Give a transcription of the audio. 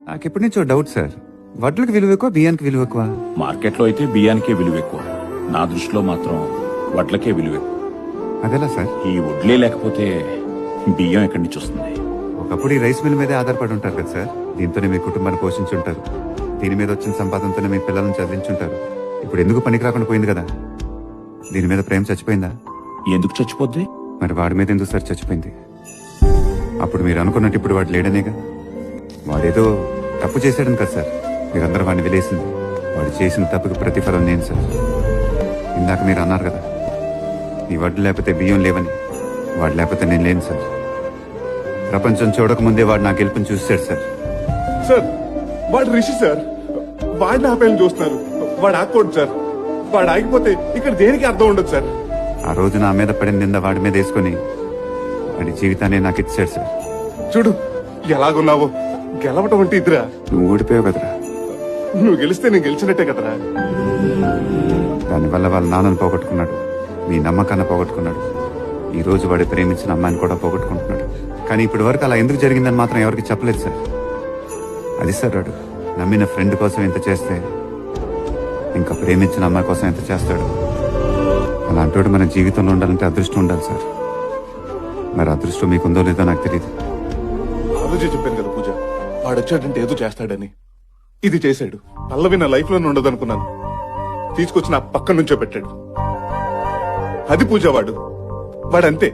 నాకు ఎప్పటి నుంచో డౌట్ సార్, వడ్లకు విలువ ఎక్కువ బియ్యానికి విలువ ఎక్కువ? మార్కెట్లో అయితే బియ్యానికే విలువ ఎక్కువ, నా దృష్టిలో మాత్రం వడ్లకే విలువ ఎక్కువ. అదేలా సార్? ఈ వడ్లే లేకపోతే బియ్యం ఎక్కడి నుంచి వస్తుంది? ఒకప్పుడు ఈ రైస్ మిల్ మీదే ఆధారపడి ఉంటారు కదా సార్. దీంతోనే మీ కుటుంబాన్ని పోషించుంటారు, దీని మీద వచ్చిన సంపాదనతోనే మీ పిల్లలను చదివించుంటారు. ఇప్పుడు ఎందుకు పనికి రాకుండా పోయింది కదా? దీని మీద ప్రేమ చచ్చిపోయిందా? ఎందుకు చచ్చిపోద్ది? మరి వాడి మీద ఎందుకు సార్ చచ్చిపోయింది? అప్పుడు మీరు అనుకున్నట్టు ఇప్పుడు వాడు లేడనేగా. వాడేదో తప్పు చేశాడని కదా సార్ మీరందరూ వాడిని విలేసింది. వాడు చేసిన తప్పుకి ప్రతిఫలం నేను సార్. ఇందాక మీరు అన్నారు కదా, ఈ వడ్లు లేకపోతే బియ్యం లేవని. వాడు లేకపోతే నేను లేను సార్. ప్రపంచం చూడకముందే వాడు నా గెలుపుని చూసాడు సార్. సార్ వాడు రిషి సార్, వాడిని ఆపేయాలని చూస్తున్నారు. వాడు ఆగకూడదు సార్. వాడు ఆగిపోతే ఇక్కడ దేనికి అర్థం ఉండదు సార్. ఆ రోజు నా మీద పడిన నింద వాడి మీద వేసుకుని వాడి జీవితాన్ని నాకు ఇచ్చాడు సార్. చూడు ఎలాగున్నావో, గెలవటం అంటే ఇదిరా. నువ్వు ఓడిపోయావు కదరా. నువ్వు గెలిస్తే నేను గెలిచినట్టే కదరా. దానివల్ల వాళ్ళ నాన్నను పోగొట్టుకున్నాడు, మీ నమ్మకాన్ని పోగొట్టుకున్నాడు. ఈ రోజు వాడు ప్రేమించిన అమ్మాయిని కూడా పోగొట్టుకుంటున్నాడు. కానీ ఇప్పటి వరకు అలా ఎందుకు జరిగిందని మాత్రం ఎవరికి చెప్పలేదు సార్. అది సార్ వాడు నమ్మిన ఫ్రెండ్ కోసం ఎంత చేస్తే ఇంకా ప్రేమించిన అమ్మాయి కోసం ఎంత చేస్తాడు. అలాంటి మన జీవితంలో ఉండాలంటే అదృష్టం ఉండాలి సార్. మరి అదృష్టం మీకుందో లేదో నాకు తెలియదు. ఆ రోజే చెప్పాను కదా పూజ, వాడు వచ్చాడంటే ఏదో చేస్తాడని. ఇది చేశాడు. పల్లవి నా లైఫ్ లోనే ఉండదు అనుకున్నాను, తీసుకొచ్చి నా పక్క నుంచో పెట్టాడు. అది పూజ వాడు. వాడంతే.